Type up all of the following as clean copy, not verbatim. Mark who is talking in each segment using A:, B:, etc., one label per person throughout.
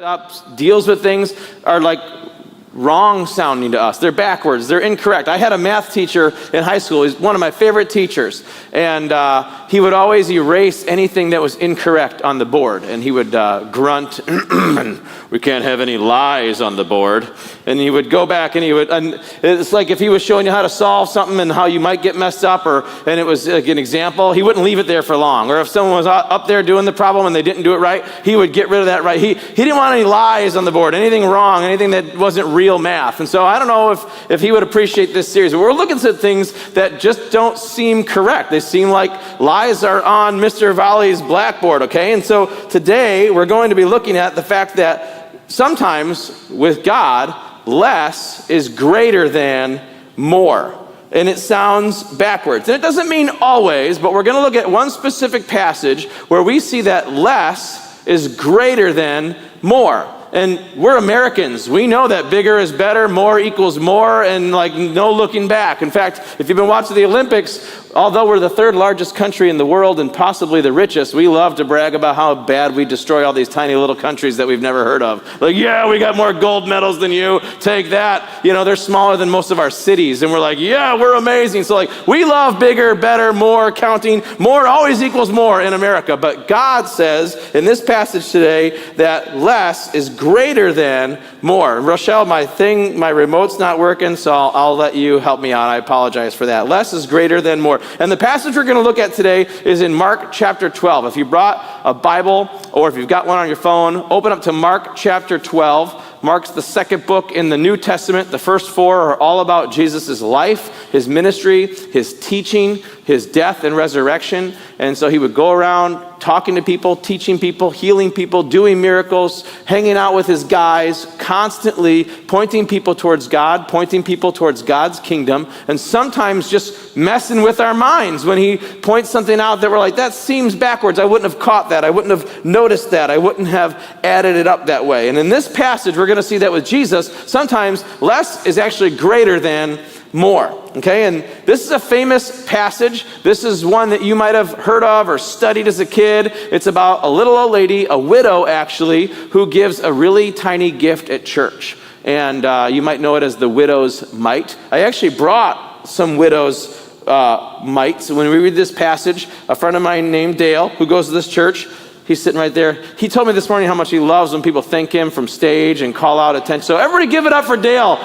A: up, deals with things are like wrong sounding to us. They're backwards. They're incorrect. I had a math teacher in high school. He's one of my favorite teachers. And he would always erase anything that was incorrect on the board. And he would grunt, we can't have any lies on the board. And he would go back and it's like if he was showing you how to solve something and how you might get messed up, and it was like an example, he wouldn't leave it there for long. Or if someone was up there doing the problem and they didn't do it right, he would get rid of that right. He didn't want any lies on the board, anything wrong, anything that wasn't real math. And so I don't know if he would appreciate this series. But we're looking at things that just don't seem correct. They seem like lies are on Mr. Volley's blackboard, okay? And so today we're going to be looking at the fact that sometimes with God, less is greater than more. And it sounds backwards. And it doesn't mean always, but we're going to look at one specific passage where we see that less is greater than more. And we're Americans. We know that bigger is better, more equals more, and like no looking back. In fact, if you've been watching the Olympics, although we're the third largest country in the world and possibly the richest, we love to brag about how bad we destroy all these tiny little countries that we've never heard of. Like, yeah, we got more gold medals than you. Take that. You know, they're smaller than most of our cities. And we're like, yeah, we're amazing. So like, we love bigger, better, more, counting. More always equals more in America. But God says in this passage today that less is greater than more. Rochelle, my remote's not working, so I'll let you help me out. I apologize for that. Less is greater than more. And the passage we're going to look at today is in Mark chapter 12. If you brought a Bible or if you've got one on your phone, open up to Mark chapter 12. Mark's the second book in the New Testament. The first four are all about Jesus' life, his ministry, his teaching, his death and resurrection. And so he would go around talking to people, teaching people, healing people, doing miracles, hanging out with his guys, constantly pointing people towards God, pointing people towards God's kingdom, and sometimes just messing with our minds when he points something out that we're like, that seems backwards. I wouldn't have caught that. I wouldn't have noticed that. I wouldn't have added it up that way. And in this passage, we're going to see that with Jesus, sometimes less is actually greater than more, okay? And this is a famous passage. This is one that you might have heard of or studied as a kid. It's about a little old lady, a widow actually, who gives a really tiny gift at church. And you might know it as the widow's mite. I actually brought some widow's mites. When we read this passage, a friend of mine named Dale, who goes to this church, he's sitting right there. He told me this morning how much he loves when people thank him from stage and call out attention. So everybody give it up for Dale.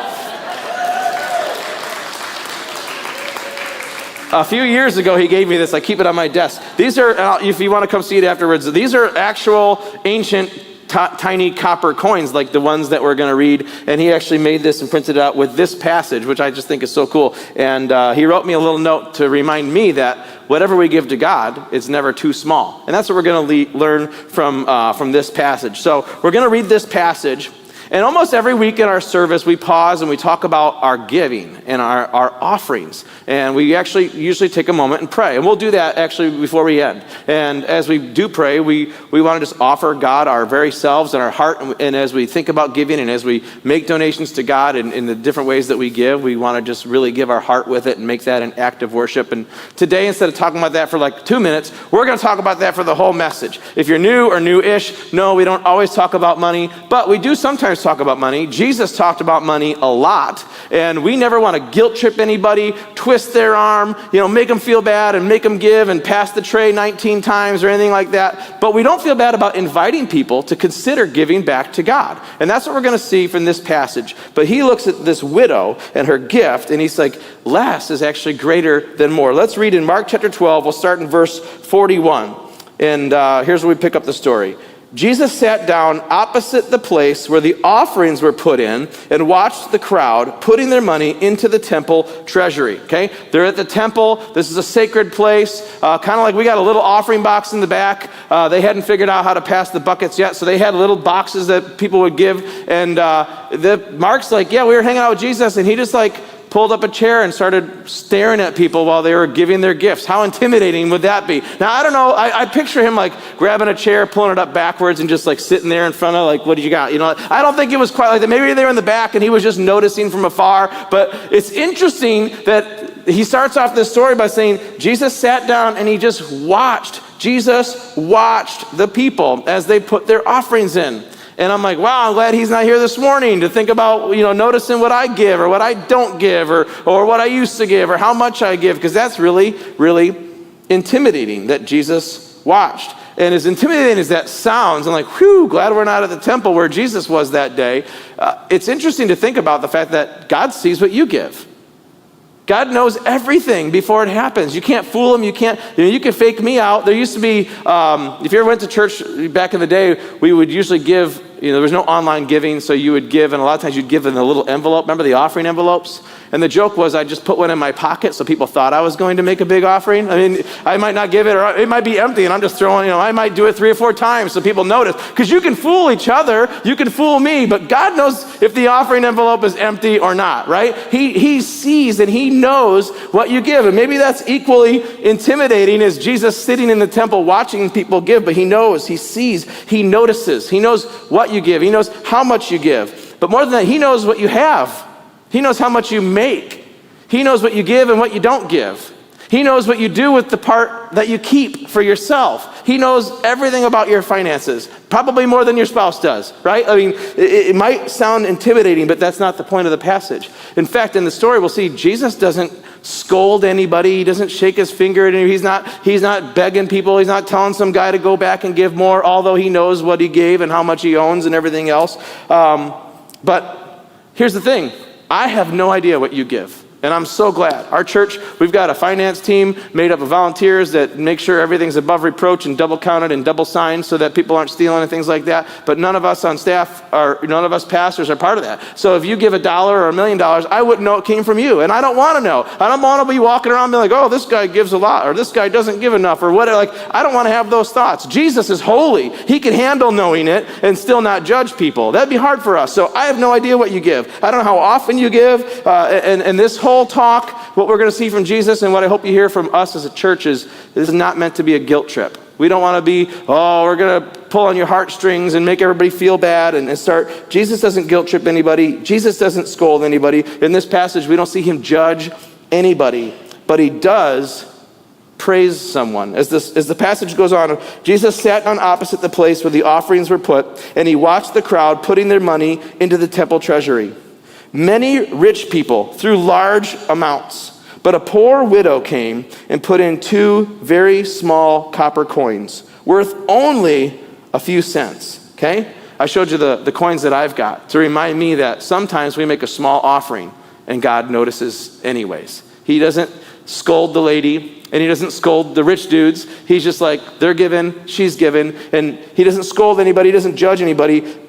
A: A few years ago, he gave me this. I keep it on my desk. These are, if you want to come see it afterwards, these are actual ancient tiny copper coins, like the ones that we're going to read. And he actually made this and printed it out with this passage, which I just think is so cool. And he wrote me a little note to remind me that whatever we give to God is never too small. And that's what we're going to learn from this passage. So we're going to read this passage. And almost every week in our service, we pause and we talk about our giving and our offerings. And we actually usually take a moment and pray. And we'll do that actually before we end. And as we do pray, we want to just offer God our very selves and our heart. And as we think about giving and as we make donations to God in the different ways that we give, we want to just really give our heart with it and make that an act of worship. And today, instead of talking about that for like 2 minutes, we're going to talk about that for the whole message. If you're new or new-ish, no, we don't always talk about money, but we do sometimes talk about money. Jesus talked about money a lot, and we never want to guilt trip anybody, twist their arm, make them feel bad and make them give and pass the tray 19 times or anything like that. But we don't feel bad about inviting people to consider giving back to God. And that's what we're going to see from this passage. But he looks at this widow and her gift, and he's like, less is actually greater than more. Let's read in Mark chapter 12. We'll start in verse 41. And here's where we pick up the story. Jesus sat down opposite the place where the offerings were put in and watched the crowd putting their money into the temple treasury, okay? They're at the temple. This is a sacred place, kind of like we got a little offering box in the back. They hadn't figured out how to pass the buckets yet, so they had little boxes that people would give. And Mark's like, yeah, we were hanging out with Jesus, and he just pulled up a chair and started staring at people while they were giving their gifts. How intimidating would that be? Now, I don't know. I picture him grabbing a chair, pulling it up backwards, and just sitting there in front of what do you got? I don't think it was quite like that. Maybe they were in the back and he was just noticing from afar. But it's interesting that he starts off this story by saying Jesus sat down and he just watched. Jesus watched the people as they put their offerings in. And I'm like, wow, I'm glad he's not here this morning to think about, noticing what I give or what I don't give or what I used to give or how much I give, because that's really, really intimidating that Jesus watched. And as intimidating as that sounds, I'm like, whew, glad we're not at the temple where Jesus was that day. It's interesting to think about the fact that God sees what you give. God knows everything before it happens. You can't fool him. You can fake me out. There used to be, if you ever went to church back in the day, we would usually give, there was no online giving, so you would give, and a lot of times you'd give in a little envelope. Remember the offering envelopes? And the joke was I just put one in my pocket so people thought I was going to make a big offering. I mean, I might not give it, or it might be empty, and I'm just throwing, I might do it 3 or 4 times so people notice. Because you can fool each other, you can fool me, but God knows if the offering envelope is empty or not, right? He sees and he knows what you give. And maybe that's equally intimidating as Jesus sitting in the temple watching people give, but he knows, he sees, he notices. He knows what you give. He knows how much you give. But more than that, he knows what you have. He knows how much you make. He knows what you give and what you don't give. He knows what you do with the part that you keep for yourself. He knows everything about your finances, probably more than your spouse does, right? I mean, it might sound intimidating, but that's not the point of the passage. In fact, in the story, we'll see Jesus doesn't scold anybody. He doesn't shake his finger at anybody. He's not begging people. He's not telling some guy to go back and give more, although he knows what he gave and how much he owns and everything else. But here's the thing. I have no idea what you give. And I'm so glad. Our church, we've got a finance team made up of volunteers that make sure everything's above reproach and double counted and double signed so that people aren't stealing and things like that. But none of us on staff, none of us pastors are part of that. So if you give $1 or $1 million, I wouldn't know it came from you. And I don't want to know. I don't want to be walking around being like, oh, this guy gives a lot, or this guy doesn't give enough, or whatever. Like, I don't want to have those thoughts. Jesus is holy. He can handle knowing it and still not judge people. That'd be hard for us. So I have no idea what you give. I don't know how often you give. And this whole talk, what we're going to see from Jesus and what I hope you hear from us as a church is this is not meant to be a guilt trip. We don't want to be, we're going to pull on your heartstrings and make everybody feel bad and start. Jesus doesn't guilt trip anybody. Jesus doesn't scold anybody. In this passage, we don't see him judge anybody, but he does praise someone. As the passage goes on, Jesus sat on opposite the place where the offerings were put, and he watched the crowd putting their money into the temple treasury. Many rich people threw large amounts, but a poor widow came and put in 2 very small copper coins, worth only a few cents, okay? I showed you the coins that I've got to remind me that sometimes we make a small offering and God notices anyways. He doesn't scold the lady and he doesn't scold the rich dudes. He's just like, they're giving, she's giving, and he doesn't scold anybody, he doesn't judge anybody.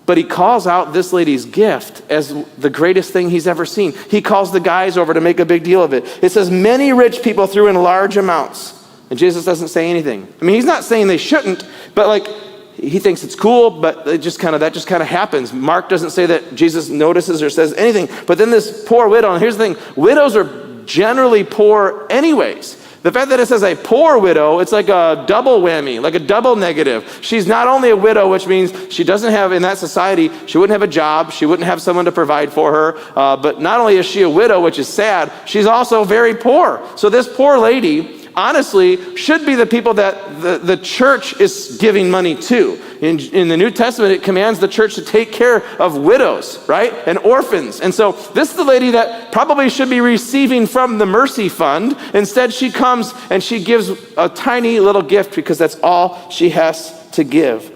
A: But he calls out this lady's gift as the greatest thing he's ever seen. He calls the guys over to make a big deal of it. It says many rich people threw in large amounts. And Jesus doesn't say anything. I mean, he's not saying they shouldn't, but like he thinks it's cool, but that just kind of happens. Mark doesn't say that Jesus notices or says anything. But then this poor widow, and here's the thing, widows are generally poor anyways. The fact that it says a poor widow, it's like a double whammy, like a double negative. She's not only a widow, which means she doesn't have, in that society, she wouldn't have a job, she wouldn't have someone to provide for her, but not only is she a widow, which is sad, she's also very poor. So this poor lady, honestly, should be the people that the church is giving money to. In the New Testament, it commands the church to take care of widows, right? And orphans. And so this is the lady that probably should be receiving from the mercy fund. Instead, she comes and she gives a tiny little gift because that's all she has to give.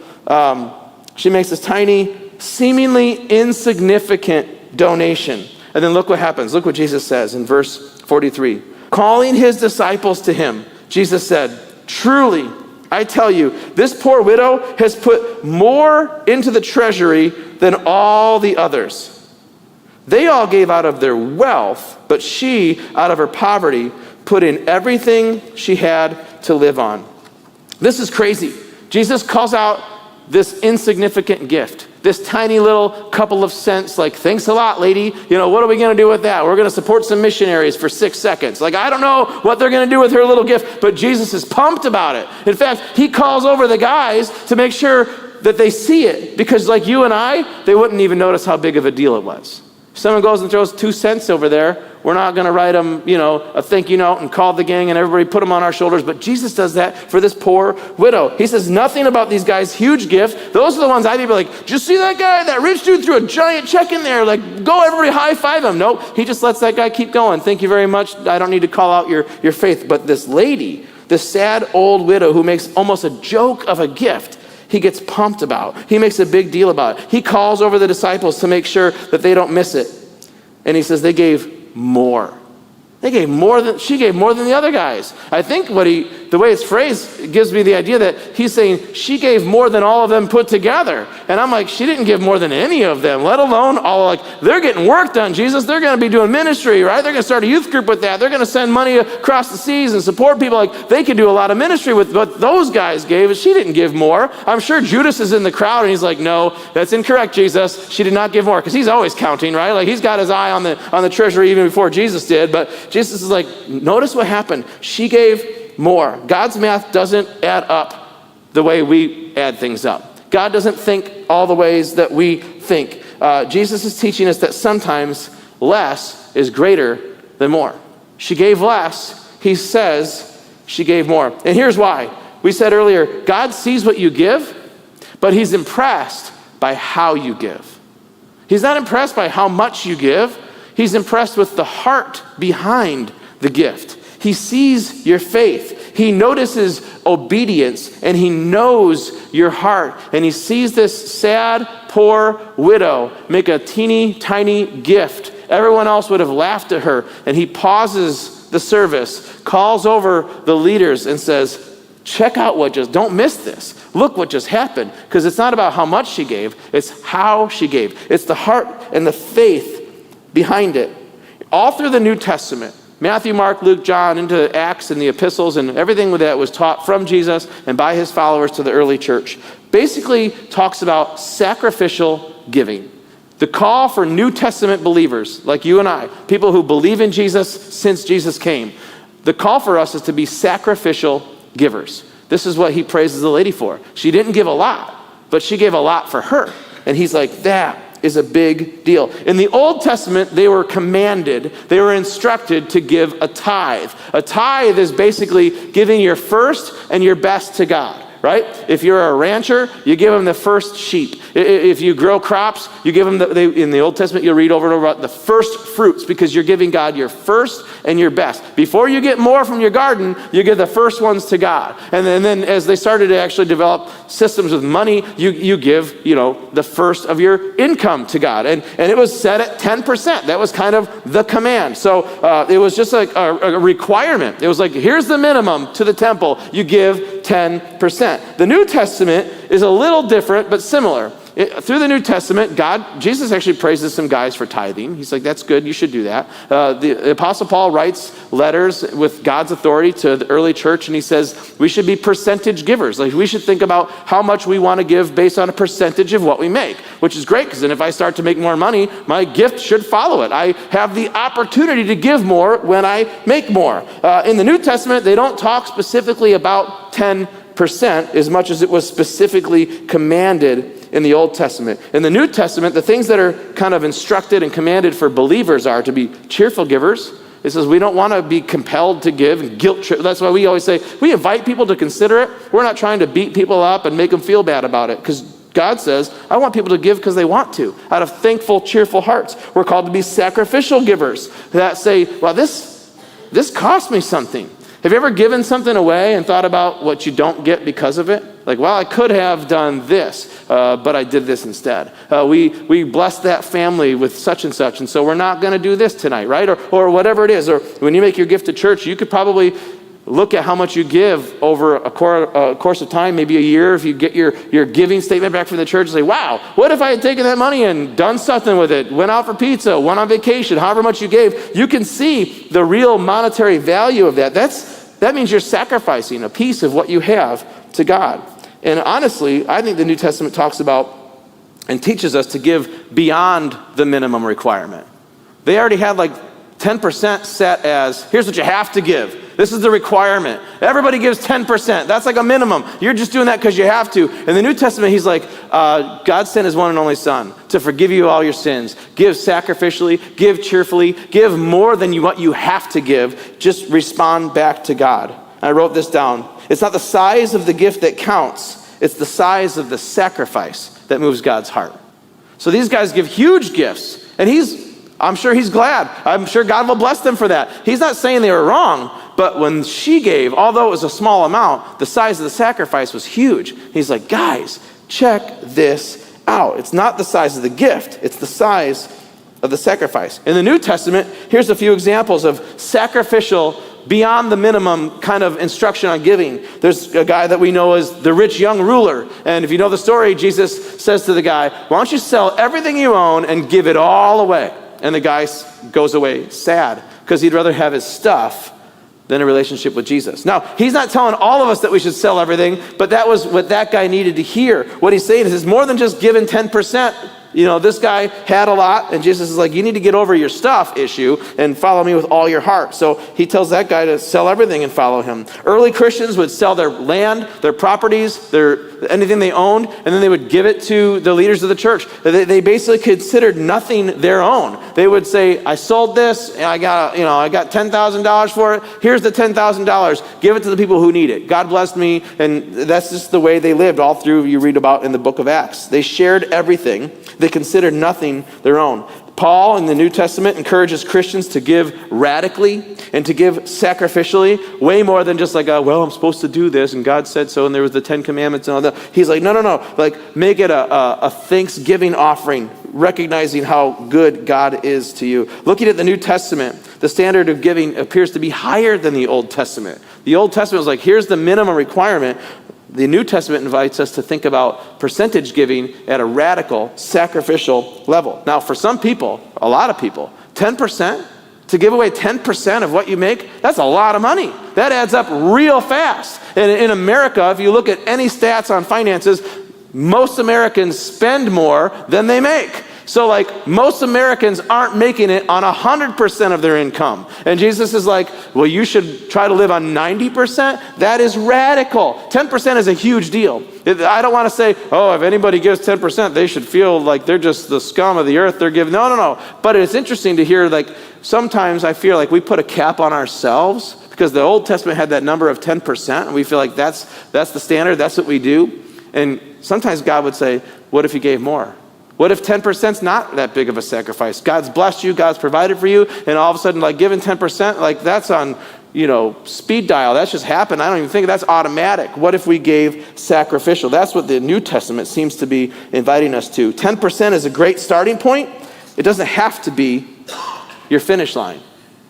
A: She makes this tiny, seemingly insignificant donation. And then look what happens. Look what Jesus says in verse 43. Calling his disciples to him, Jesus said, truly, I tell you, this poor widow has put more into the treasury than all the others. They all gave out of their wealth, but she, out of her poverty, put in everything she had to live on. This is crazy. Jesus calls out this insignificant gift, this tiny little couple of cents, like, thanks a lot, lady. What are we going to do with that? We're going to support some missionaries for 6 seconds. Like, I don't know what they're going to do with her little gift, but Jesus is pumped about it. In fact, he calls over the guys to make sure that they see it, because like you and I, they wouldn't even notice how big of a deal it was. If someone goes and throws 2 cents over there, we're not going to write them, a thank you note and call the gang and everybody put them on our shoulders. But Jesus does that for this poor widow. He says nothing about these guys' huge gift. Those are the ones I'd be like, did you see that guy? That rich dude threw a giant check in there. Like, go everybody high five him. Nope, he just lets that guy keep going. Thank you very much. I don't need to call out your faith. But this lady, this sad old widow who makes almost a joke of a gift, he gets pumped about. He makes a big deal about it. He calls over the disciples to make sure that they don't miss it. And he says they gave more. She gave more than the other guys. I think the way it's phrased gives me the idea that he's saying she gave more than all of them put together. And I'm like, she didn't give more than any of them, let alone they're getting work done, Jesus. They're going to be doing ministry, right? They're going to start a youth group with that. They're going to send money across the seas and support people. Like, they can do a lot of ministry with what those guys gave. She didn't give more. I'm sure Judas is in the crowd and he's like, no, that's incorrect, Jesus. She did not give more, because he's always counting, right? Like, he's got his eye on the treasury even before Jesus did. But Jesus is like, notice what happened. She gave more. God's math doesn't add up the way we add things up. God doesn't think all the ways that we think. Jesus is teaching us that sometimes less is greater than more. She gave less. He says she gave more. And here's why. We said earlier, God sees what you give, but he's impressed by how you give. He's not impressed by how much you give. He's impressed with the heart behind the gift. He sees your faith. He notices obedience, and he knows your heart. And he sees this sad, poor widow make a teeny tiny gift. Everyone else would have laughed at her. And he pauses the service, calls over the leaders and says, check out don't miss this. Look what just happened. Because it's not about how much she gave, it's how she gave. It's the heart and the faith behind it. All through the New Testament, Matthew, Mark, Luke, John, into Acts and the epistles and everything that was taught from Jesus and by his followers to the early church, basically talks about sacrificial giving. The call for New Testament believers like you and I, people who believe in Jesus since Jesus came, the call for us is to be sacrificial givers. This is what he praises the lady for. She didn't give a lot, but she gave a lot for her. And he's like, that is a big deal. In the Old Testament, they were instructed to give a tithe. A tithe is basically giving your first and your best to God, right? If you're a rancher, you give them the first sheep. If you grow crops, you give them, in the Old Testament, you'll read over and over about the first fruits, because you're giving God your first and your best. Before you get more from your garden, you give the first ones to God. And then as they started to actually develop systems with money, you give, the first of your income to God. And it was set at 10%. That was kind of the command. So it was just like a requirement. It was like, here's the minimum to the temple. You give 10%. The New Testament is a little different, but similar. Through the New Testament, Jesus actually praises some guys for tithing. He's like, that's good, you should do that. The Apostle Paul writes letters with God's authority to the early church, and he says we should be percentage givers. Like, we should think about how much we want to give based on a percentage of what we make, which is great, because then if I start to make more money, my gift should follow it. I have the opportunity to give more when I make more. In the New Testament, they don't talk specifically about 10% as much as it was specifically commanded in the Old Testament. In the New Testament, the things that are kind of instructed and commanded for believers are to be cheerful givers. It says we don't want to be compelled to give and guilt trip. That's why we always say we invite people to consider it. We're not trying to beat people up and make them feel bad about it, because God says, I want people to give because they want to, out of thankful, cheerful hearts. We're called to be sacrificial givers that say, well, this cost me something. Have you ever given something away and thought about what you don't get because of it? Like, well, I could have done this, but I did this instead. We blessed that family with such and such, and so we're not going to do this tonight, right? Or whatever it is. Or when you make your gift to church, you could probably look at how much you give over a course of time, maybe a year. If you get your giving statement back from the church, and say, wow, what if I had taken that money and done something with it, went out for pizza, went on vacation, however much you gave. You can see the real monetary value of that. That means you're sacrificing a piece of what you have to God. And honestly, I think the New Testament talks about and teaches us to give beyond the minimum requirement. They already had like 10% set as, here's what you have to give. This is the requirement. Everybody gives 10%. That's like a minimum. You're just doing that because you have to. In the New Testament, he's like, God sent his one and only son to forgive you all your sins. Give sacrificially, give cheerfully, give more than what you have to give. Just respond back to God. I wrote this down. It's not the size of the gift that counts. It's the size of the sacrifice that moves God's heart. So these guys give huge gifts, and I'm sure he's glad. I'm sure God will bless them for that. He's not saying they were wrong, but when she gave, although it was a small amount, the size of the sacrifice was huge. He's like, guys, check this out. It's not the size of the gift, it's the size of the sacrifice. In the New Testament, here's a few examples of sacrificial, beyond the minimum kind of instruction on giving. There's a guy that we know as the rich young ruler. And if you know the story, Jesus says to the guy, why don't you sell everything you own and give it all away? And the guy goes away sad because he'd rather have his stuff than a relationship with Jesus. Now, he's not telling all of us that we should sell everything, but that was what that guy needed to hear. What he's saying is it's more than just giving 10%. You know, this guy had a lot, and Jesus is like, you need to get over your stuff issue and follow me with all your heart. So he tells that guy to sell everything and follow him. Early Christians would sell their land, their properties, anything they owned, and then they would give it to the leaders of the church. They basically considered nothing their own. They would say, I sold this, and I got $10,000 for it. Here's the $10,000. Give it to the people who need it. God blessed me, and that's just the way they lived all through, you read about in the book of Acts. They shared everything. They considered nothing their own. Paul in the New Testament encourages Christians to give radically and to give sacrificially, way more than just like, I'm supposed to do this and God said so and there was the 10 Commandments and all that. He's like, no. Like, make it a thanksgiving offering, recognizing how good God is to you. Looking at the New Testament, the standard of giving appears to be higher than the Old Testament. The Old Testament was like, here's the minimum requirement. The New Testament invites us to think about percentage giving at a radical, sacrificial level. Now, for some people, a lot of people, 10%, to give away 10% of what you make, that's a lot of money. That adds up real fast. And in America, if you look at any stats on finances, most Americans spend more than they make. So like most Americans aren't making it on 100% of their income. And Jesus is like, well, you should try to live on 90%. That is radical. 10% is a huge deal. I don't want to say, if anybody gives 10%, they should feel like they're just the scum of the earth. They're giving. No. But it's interesting to hear, like, sometimes I feel like we put a cap on ourselves because the Old Testament had that number of 10%. And we feel like that's the standard. That's what we do. And sometimes God would say, what if you gave more? What if 10% is not that big of a sacrifice? God's blessed you, God's provided for you, and all of a sudden, like, giving 10%, like, that's on, speed dial. That's just happened. I don't even think that's automatic. What if we gave sacrificial? That's what the New Testament seems to be inviting us to. 10% is a great starting point. It doesn't have to be your finish line.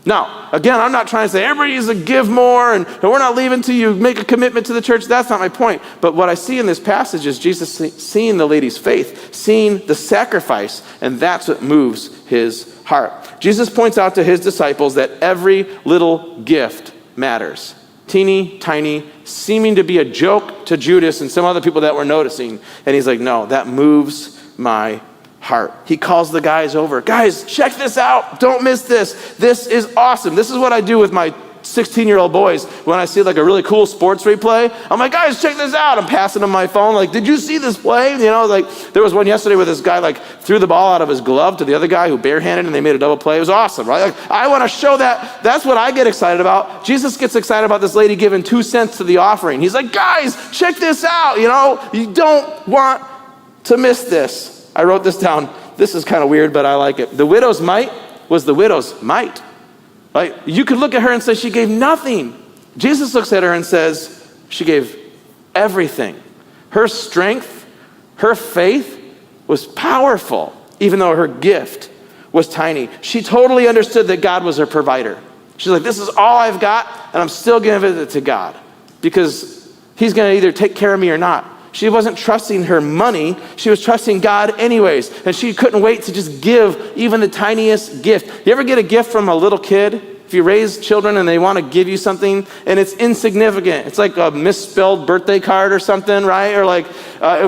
A: Now, again, I'm not trying to say everybody needs to give more and we're not leaving until you make a commitment to the church. That's not my point. But what I see in this passage is Jesus seeing the lady's faith, seeing the sacrifice, and that's what moves his heart. Jesus points out to his disciples that every little gift matters. Teeny, tiny, seeming to be a joke to Judas and some other people that were noticing. And he's like, no, that moves my heart. He calls the guys over. Guys, check this out. Don't miss this. This is awesome. This is what I do with my 16-year-old boys when I see like a really cool sports replay. I'm like, guys, check this out. I'm passing them my phone. Like, did you see this play? Like there was one yesterday where this guy like threw the ball out of his glove to the other guy who barehanded and they made a double play. It was awesome, right? Like, I want to show that. That's what I get excited about. Jesus gets excited about this lady giving 2 cents to the offering. He's like, guys, check this out. You don't want to miss this. I wrote this down. This is kind of weird, but I like it. The widow's mite was the widow's might. Like, you could look at her and say she gave nothing. Jesus looks at her and says she gave everything. Her strength, her faith was powerful, even though her gift was tiny. She totally understood that God was her provider. She's like, this is all I've got, and I'm still giving it to God because he's going to either take care of me or not. She wasn't trusting her money. She was trusting God anyways. And she couldn't wait to just give even the tiniest gift. You ever get a gift from a little kid? If you raise children and they want to give you something and it's insignificant. It's like a misspelled birthday card or something, right? Or like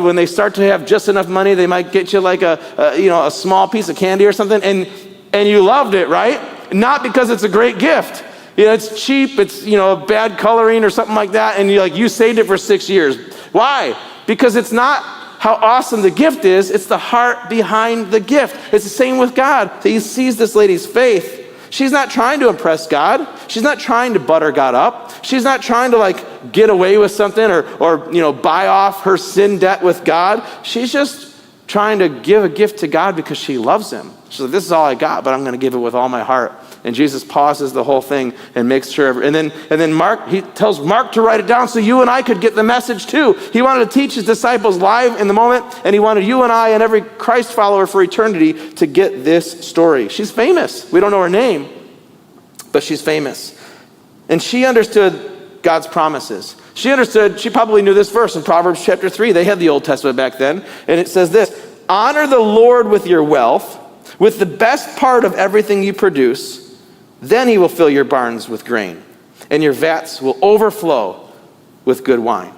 A: when they start to have just enough money, they might get you like a small piece of candy or something. And you loved it, right? Not because it's a great gift. It's cheap. It's, bad coloring or something like that. And you saved it for 6 years. Why? Because it's not how awesome the gift is, it's the heart behind the gift. It's the same with God. He sees this lady's faith. She's not trying to impress God. She's not trying to butter God up. She's not trying to get away with something or buy off her sin debt with God. She's just trying to give a gift to God because she loves him. She's like, this is all I got, but I'm going to give it with all my heart. And Jesus pauses the whole thing and makes sure. And then Mark, he tells Mark to write it down so you and I could get the message too. He wanted to teach his disciples live in the moment, and he wanted you and I and every Christ follower for eternity to get this story. She's famous. We don't know her name, but she's famous. And she understood God's promises. She probably knew this verse in Proverbs chapter 3. They had the Old Testament back then. And it says this, honor the Lord with your wealth, with the best part of everything you produce. Then he will fill your barns with grain, and your vats will overflow with good wine.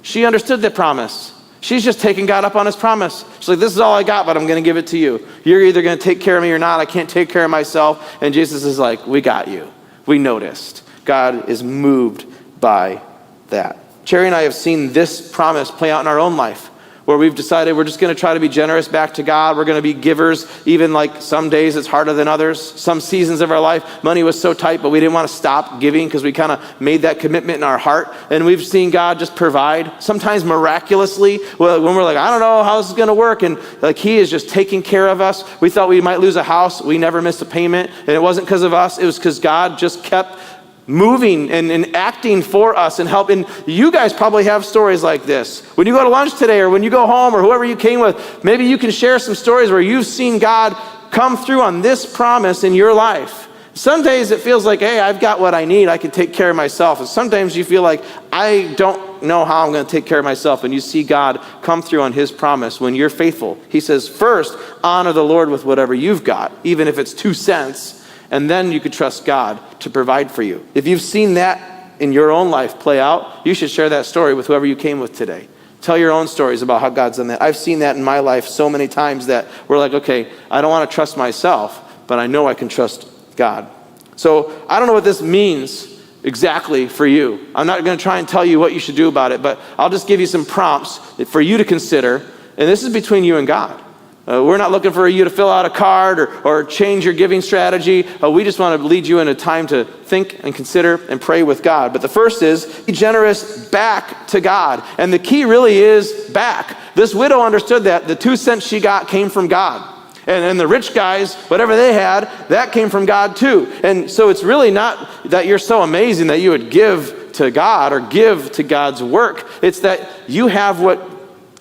A: She understood that promise. She's just taking God up on his promise. She's like, this is all I got, but I'm going to give it to you. You're either going to take care of me or not. I can't take care of myself. And Jesus is like, we got you. We noticed. God is moved by that. Cherry and I have seen this promise play out in our own life, where we've decided we're just going to try to be generous back to God. We're going to be givers, even some days it's harder than others. Some seasons of our life, money was so tight, but we didn't want to stop giving because we kind of made that commitment in our heart. And we've seen God just provide, sometimes miraculously, when we're like, I don't know how this is going to work. And he is just taking care of us. We thought we might lose a house. We never missed a payment. And it wasn't because of us. It was because God just kept moving and acting for us and helping. You guys probably have stories like this. When you go to lunch today or when you go home or whoever you came with, maybe you can share some stories where you've seen God come through on this promise in your life. Some days it feels like, hey, I've got what I need. I can take care of myself. And sometimes you feel like, I don't know how I'm going to take care of myself. And you see God come through on his promise when you're faithful. He says, first, honor the Lord with whatever you've got, even if it's 2 cents. And then you could trust God to provide for you. If you've seen that in your own life play out, you should share that story with whoever you came with today. Tell your own stories about how God's done that. I've seen that in my life so many times that we're like, okay, I don't want to trust myself, but I know I can trust God. So I don't know what this means exactly for you. I'm not going to try and tell you what you should do about it, but I'll just give you some prompts for you to consider. And this is between you and God. We're not looking for you to fill out a card or change your giving strategy. We just want to lead you in a time to think and consider and pray with God. But the first is, be generous back to God. And the key really is back. This widow understood that the 2 cents she got came from God. And the rich guys, whatever they had, that came from God too. And so it's really not that you're so amazing that you would give to God or give to God's work. It's that you have what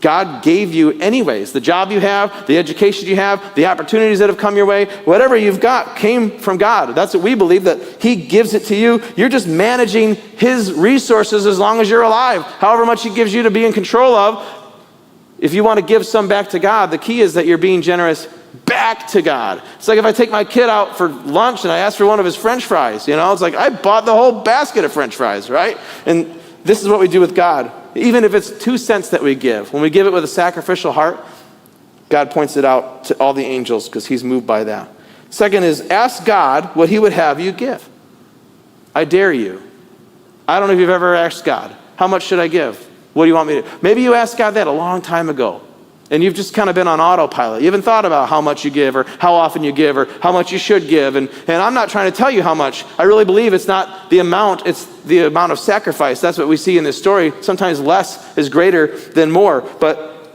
A: God gave you anyways. The job you have, the education you have, the opportunities that have come your way, whatever you've got came from God. That's what we believe, that he gives it to you. You're just managing his resources as long as you're alive. However much he gives you to be in control of, if you want to give some back to God, the key is that you're being generous back to God. It's like if I take my kid out for lunch and I ask for one of his French fries, it's like I bought the whole basket of French fries, right? And this is what we do with God. Even if it's 2 cents that we give, when we give it with a sacrificial heart, God points it out to all the angels because he's moved by that. Second is, ask God what he would have you give. I dare you. I don't know if you've ever asked God, how much should I give? What do you want me to do? Maybe you asked God that a long time ago, and you've just kind of been on autopilot. You haven't thought about how much you give or how often you give or how much you should give. And I'm not trying to tell you how much. I really believe it's not the amount, it's the amount of sacrifice. That's what we see in this story. Sometimes less is greater than more. But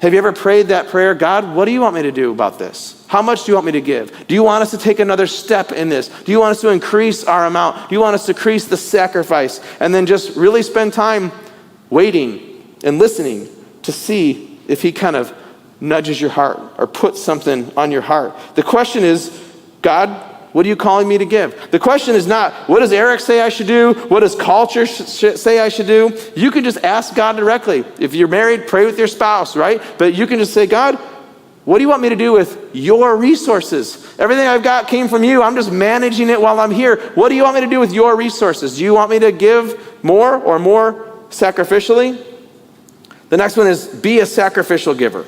A: have you ever prayed that prayer? God, what do you want me to do about this? How much do you want me to give? Do you want us to take another step in this? Do you want us to increase our amount? Do you want us to increase the sacrifice? And then just really spend time waiting and listening to see if he kind of nudges your heart or puts something on your heart. The question is, God, what are you calling me to give? The question is not, what does Erik say I should do? What does culture say I should do? You can just ask God directly. If you're married, pray with your spouse, right? But you can just say, God, what do you want me to do with your resources? Everything I've got came from you. I'm just managing it while I'm here. What do you want me to do with your resources? Do you want me to give more or more sacrificially? The next one is, be a sacrificial giver.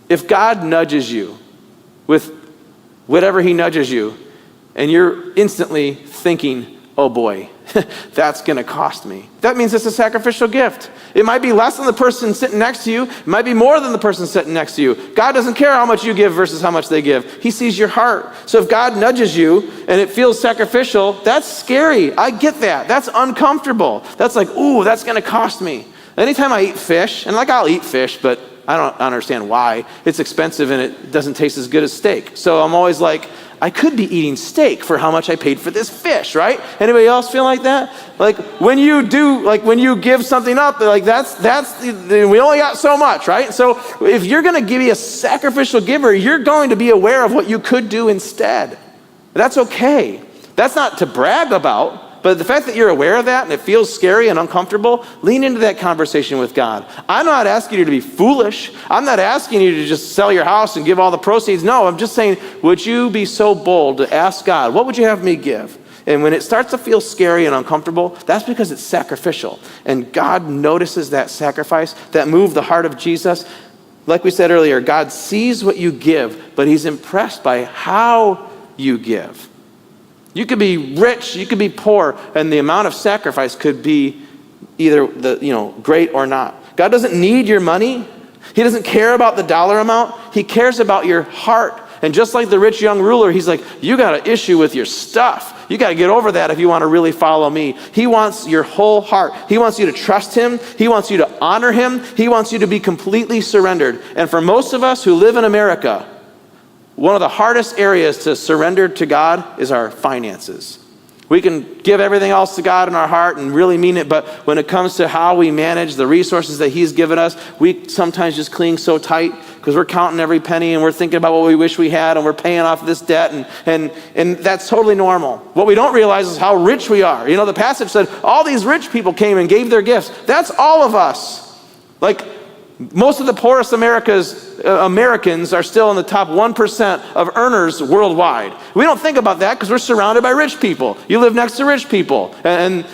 A: If God nudges you with whatever he nudges you, and you're instantly thinking, oh boy, that's going to cost me. That means it's a sacrificial gift. It might be less than the person sitting next to you. It might be more than the person sitting next to you. God doesn't care how much you give versus how much they give. He sees your heart. So if God nudges you and it feels sacrificial, that's scary. I get that. That's uncomfortable. That's like, ooh, that's going to cost me. Anytime I eat fish, and like I'll eat fish, but I don't understand why. It's expensive and it doesn't taste as good as steak. So I'm always like, I could be eating steak for how much I paid for this fish, right? Anybody else feel like that? Like when you give something up, like we only got so much, right? So if you're going to be a sacrificial giver, you're going to be aware of what you could do instead. That's okay. That's not to brag about. But the fact that you're aware of that and it feels scary and uncomfortable, lean into that conversation with God. I'm not asking you to be foolish. I'm not asking you to just sell your house and give all the proceeds. No, I'm just saying, would you be so bold to ask God, what would you have me give? And when it starts to feel scary and uncomfortable, that's because it's sacrificial. And God notices that sacrifice, that moved the heart of Jesus. Like we said earlier, God sees what you give, but he's impressed by how you give. You could be rich, you could be poor, and the amount of sacrifice could be either great or not. God doesn't need your money. He doesn't care about the dollar amount. He cares about your heart. And just like the rich young ruler, he's like, you got an issue with your stuff. You got to get over that if you want to really follow me. He wants your whole heart. He wants you to trust him. He wants you to honor him. He wants you to be completely surrendered. And for most of us who live in America, one of the hardest areas to surrender to God is our finances. We can give everything else to God in our heart and really mean it, but when it comes to how we manage the resources that he's given us, we sometimes just cling so tight because we're counting every penny and we're thinking about what we wish we had and we're paying off this debt and that's totally normal. What we don't realize is how rich we are. The passage said all these rich people came and gave their gifts. That's all of us. Like most of the poorest Americans are still in the top 1% of earners worldwide. We don't think about that because we're surrounded by rich people. You live next to rich people. And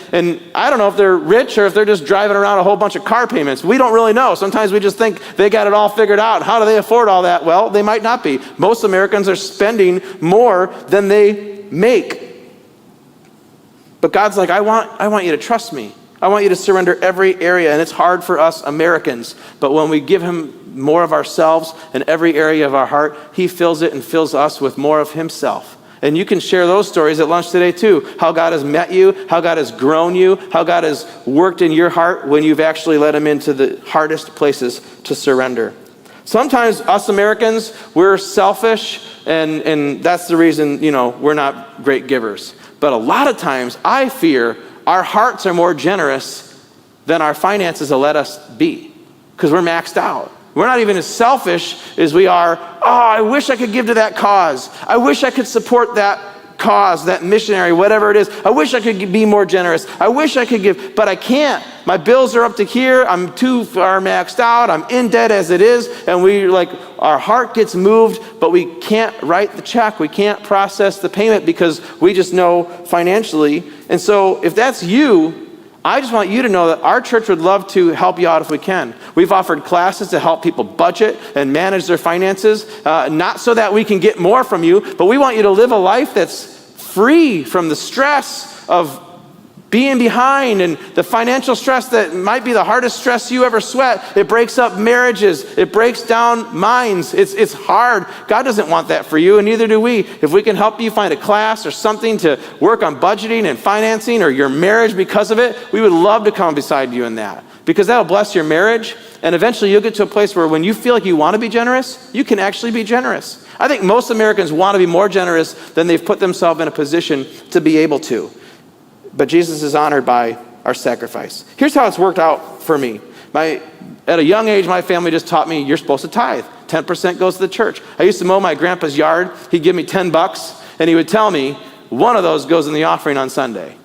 A: I don't know if they're rich or if they're just driving around a whole bunch of car payments. We don't really know. Sometimes we just think they got it all figured out. How do they afford all that? Well, they might not be. Most Americans are spending more than they make. But God's like, I want you to trust me. I want you to surrender every area, and it's hard for us Americans. But when we give him more of ourselves in every area of our heart, he fills it and fills us with more of himself. And you can share those stories at lunch today too. How God has met you, how God has grown you, how God has worked in your heart when you've actually let him into the hardest places to surrender. Sometimes us Americans, we're selfish, and that's the reason, we're not great givers. But a lot of times, I fear our hearts are more generous than our finances will let us be because we're maxed out. We're not even as selfish as we are, I wish I could give to that cause. I wish I could support that cause, that missionary, whatever it is. I wish I could be more generous. I wish I could give, but I can't. My bills are up to here. I'm too far maxed out. I'm in debt as it is. And our heart gets moved, but we can't write the check. We can't process the payment because we just know financially. And so if that's you, I just want you to know that our church would love to help you out if we can. We've offered classes to help people budget and manage their finances, not so that we can get more from you, but we want you to live a life that's free from the stress of being behind and the financial stress that might be the hardest stress you ever sweat. It breaks up marriages. It breaks down minds. It's hard. God doesn't want that for you, and neither do we. If we can help you find a class or something to work on budgeting and financing or your marriage because of it, we would love to come beside you in that because that'll bless your marriage, and eventually you'll get to a place where when you feel like you want to be generous, you can actually be generous. I think most Americans want to be more generous than they've put themselves in a position to be able to. But Jesus is honored by our sacrifice. Here's how it's worked out for me. At a young age, my family just taught me you're supposed to tithe. 10% goes to the church. I used to mow my grandpa's yard. He'd give me $10, and he would tell me one of those goes in the offering on Sunday.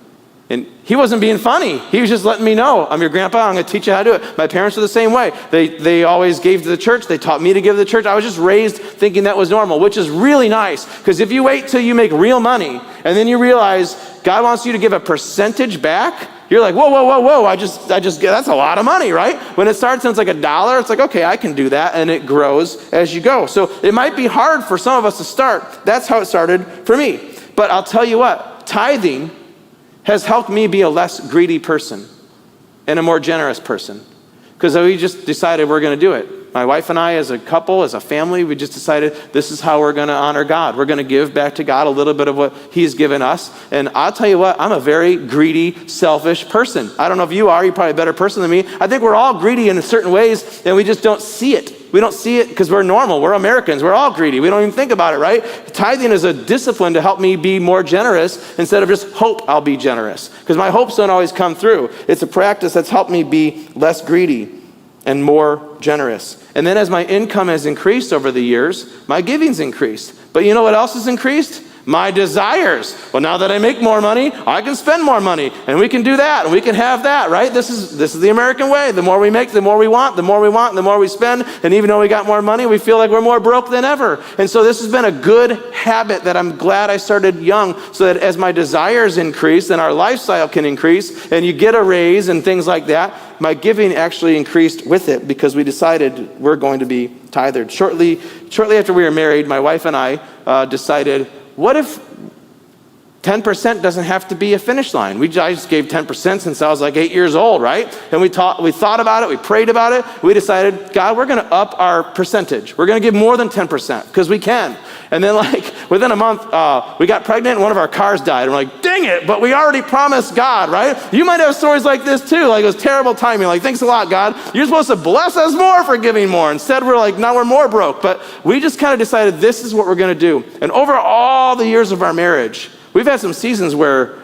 A: And he wasn't being funny. He was just letting me know, I'm your grandpa, I'm going to teach you how to do it. My parents were the same way. They always gave to the church. They taught me to give to the church. I was just raised thinking that was normal, which is really nice. Because if you wait till you make real money, and then you realize God wants you to give a percentage back, you're like, whoa, I just that's a lot of money, right? When it starts and it's like $1, it's like, okay, I can do that, and it grows as you go. So it might be hard for some of us to start. That's how it started for me. But I'll tell you what, tithing has helped me be a less greedy person and a more generous person. Because we just decided we're going to do it. My wife and I, as a couple, as a family, we just decided this is how we're going to honor God. We're going to give back to God a little bit of what he's given us. And I'll tell you what, I'm a very greedy, selfish person. I don't know if you are. You're probably a better person than me. I think we're all greedy in certain ways, and we just don't see it. We don't see it because we're normal. We're Americans. We're all greedy. We don't even think about it, right? Tithing is a discipline to help me be more generous instead of just hope I'll be generous. Because my hopes don't always come through. It's a practice that's helped me be less greedy and more generous. And then as my income has increased over the years, my giving's increased. But you know what else has increased? My desires. Well, now that I make more money, I can spend more money, and we can do that, and we can have that, right? This is the American way. The more we make, the more we want, the more we want, the more we spend. And even though we got more money, we feel like we're more broke than ever. And so this has been a good habit that I'm glad I started young, so that as my desires increase, then our lifestyle can increase, and you get a raise and things like that. My giving actually increased with it because we decided we're going to be tithed. Shortly after we were married, my wife and I decided, what if 10% doesn't have to be a finish line? I just gave 10% since I was like 8 years old, right? And we thought about it, we prayed about it. We decided, God, we're going to up our percentage. We're going to give more than 10% because we can. And then within a month, we got pregnant and one of our cars died. And we're like, dang it, but we already promised God, right? You might have stories like this too. Like it was terrible timing. Like, thanks a lot, God. You're supposed to bless us more for giving more. Instead, we're like, now we're more broke. But we just kind of decided this is what we're going to do. And over all the years of our marriage, we've had some seasons where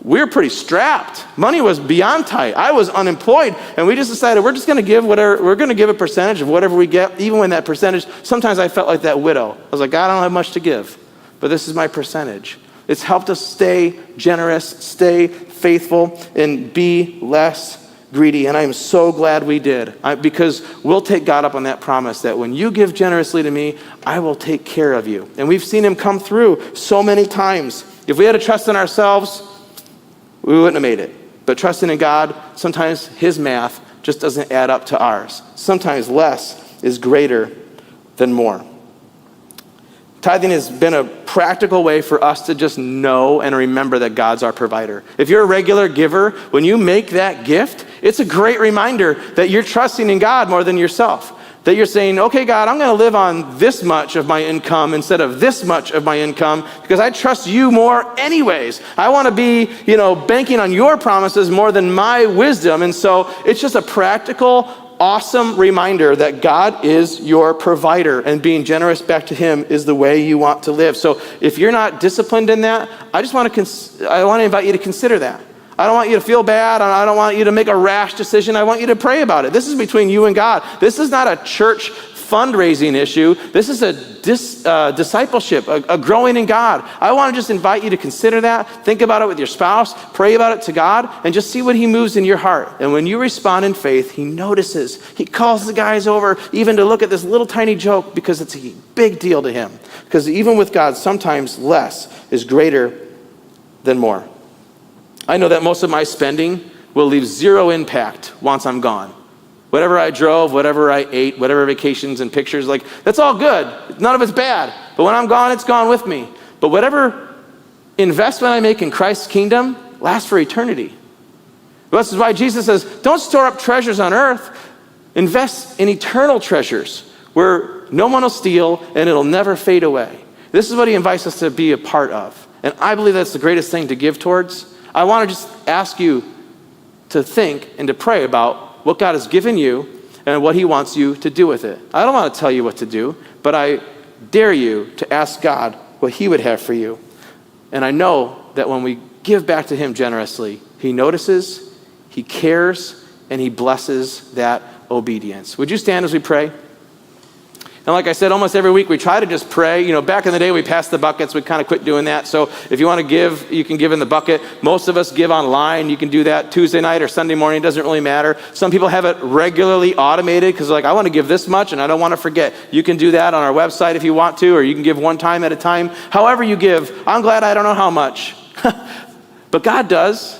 A: we were pretty strapped. Money was beyond tight. I was unemployed, and we just decided we're just going to give whatever. We're going to give a percentage of whatever we get, even when that percentage. Sometimes I felt like that widow. I was like, God, I don't have much to give, but this is my percentage. It's helped us stay generous, stay faithful, and be less greedy. And I'm so glad we did, because we'll take God up on that promise that when you give generously to me, I will take care of you. And we've seen him come through so many times. If we had to trust in ourselves, we wouldn't have made it. But trusting in God, sometimes his math just doesn't add up to ours. Sometimes less is greater than more. Tithing has been a practical way for us to just know and remember that God's our provider. If you're a regular giver, when you make that gift, it's a great reminder that you're trusting in God more than yourself. That you're saying, okay, God, I'm going to live on this much of my income instead of this much of my income because I trust you more anyways. I want to be, banking on your promises more than my wisdom. And so it's just a practical, awesome reminder that God is your provider, and being generous back to him is the way you want to live. So if you're not disciplined in that, I want to invite you to consider that. I don't want you to feel bad. I don't want you to make a rash decision. I want you to pray about it. This is between you and God. This is not a church fundraising issue. This is a discipleship, a growing in God. I want to just invite you to consider that. Think about it with your spouse. Pray about it to God, and just see what he moves in your heart. And when you respond in faith, he notices. He calls the guys over even to look at this little tiny joke because it's a big deal to him. Because even with God, sometimes less is greater than more. I know that most of my spending will leave zero impact once I'm gone. Whatever I drove, whatever I ate, whatever vacations and pictures, that's all good. None of it's bad. But when I'm gone, it's gone with me. But whatever investment I make in Christ's kingdom lasts for eternity. This is why Jesus says, don't store up treasures on earth. Invest in eternal treasures where no one will steal and it'll never fade away. This is what he invites us to be a part of. And I believe that's the greatest thing to give towards. I want to just ask you to think and to pray about what God has given you and what he wants you to do with it. I don't want to tell you what to do, but I dare you to ask God what he would have for you. And I know that when we give back to him generously, he notices, he cares, and he blesses that obedience. Would you stand as we pray? And like I said, almost every week we try to just pray. Back in the day we passed the buckets. We kind of quit doing that. So if you want to give, you can give in the bucket. Most of us give online. You can do that Tuesday night or Sunday morning. It doesn't really matter. Some people have it regularly automated because I want to give this much and I don't want to forget. You can do that on our website if you want to, or you can give one time at a time. However you give, I'm glad I don't know how much. But God does,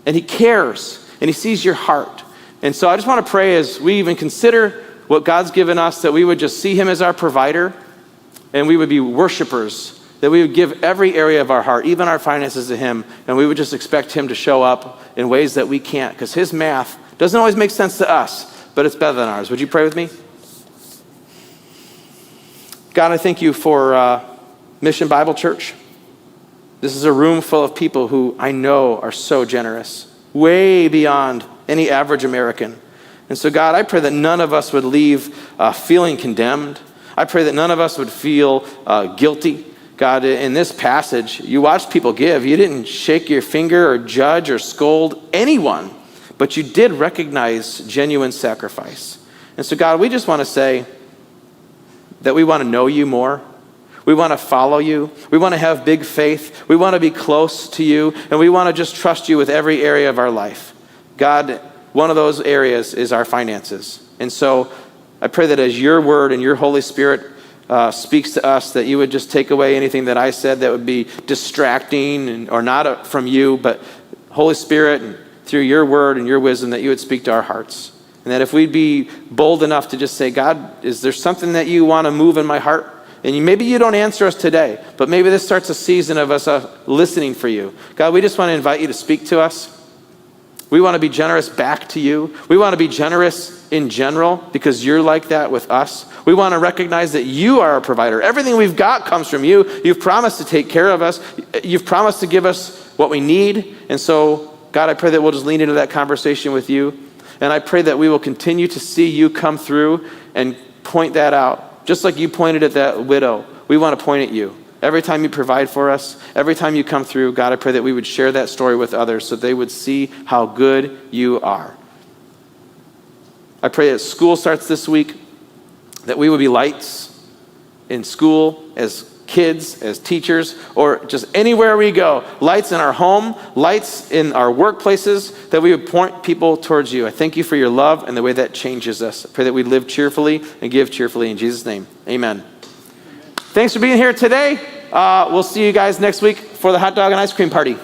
A: and he cares, and he sees your heart. And so I just want to pray as we even consider what God's given us, that we would just see him as our provider, and we would be worshipers that we would give every area of our heart, even our finances, to him, and we would just expect him to show up in ways that we can't, because his math doesn't always make sense to us, but it's better than ours. Would you pray with me? God, I thank you for Mission Bible Church. This is a room full of people who I know are so generous, way beyond any average American. And so, God, I pray that none of us would leave feeling condemned. I pray that none of us would feel guilty. God, in this passage, you watched people give. You didn't shake your finger or judge or scold anyone, but you did recognize genuine sacrifice. And so, God, we just want to say that we want to know you more. We want to follow you. We want to have big faith. We want to be close to you, and we want to just trust you with every area of our life. God, one of those areas is our finances. And so I pray that as your word and your Holy Spirit speaks to us, that you would just take away anything that I said that would be distracting or not from you, but Holy Spirit, and through your word and your wisdom, that you would speak to our hearts. And that if we'd be bold enough to just say, God, is there something that you want to move in my heart? And maybe you don't answer us today, but maybe this starts a season of us listening for you. God, we just want to invite you to speak to us. We want to be generous back to you. We want to be generous in general because you're like that with us. We want to recognize that you are our provider. Everything we've got comes from you. You've promised to take care of us. You've promised to give us what we need. And so, God, I pray that we'll just lean into that conversation with you. And I pray that we will continue to see you come through and point that out. Just like you pointed at that widow, we want to point at you. Every time you provide for us, every time you come through, God, I pray that we would share that story with others so they would see how good you are. I pray that school starts this week, that we would be lights in school as kids, as teachers, or just anywhere we go. Lights in our home, lights in our workplaces, that we would point people towards you. I thank you for your love and the way that changes us. I pray that we live cheerfully and give cheerfully in Jesus' name. Amen. Thanks for being here today. We'll see you guys next week for the hot dog and ice cream party.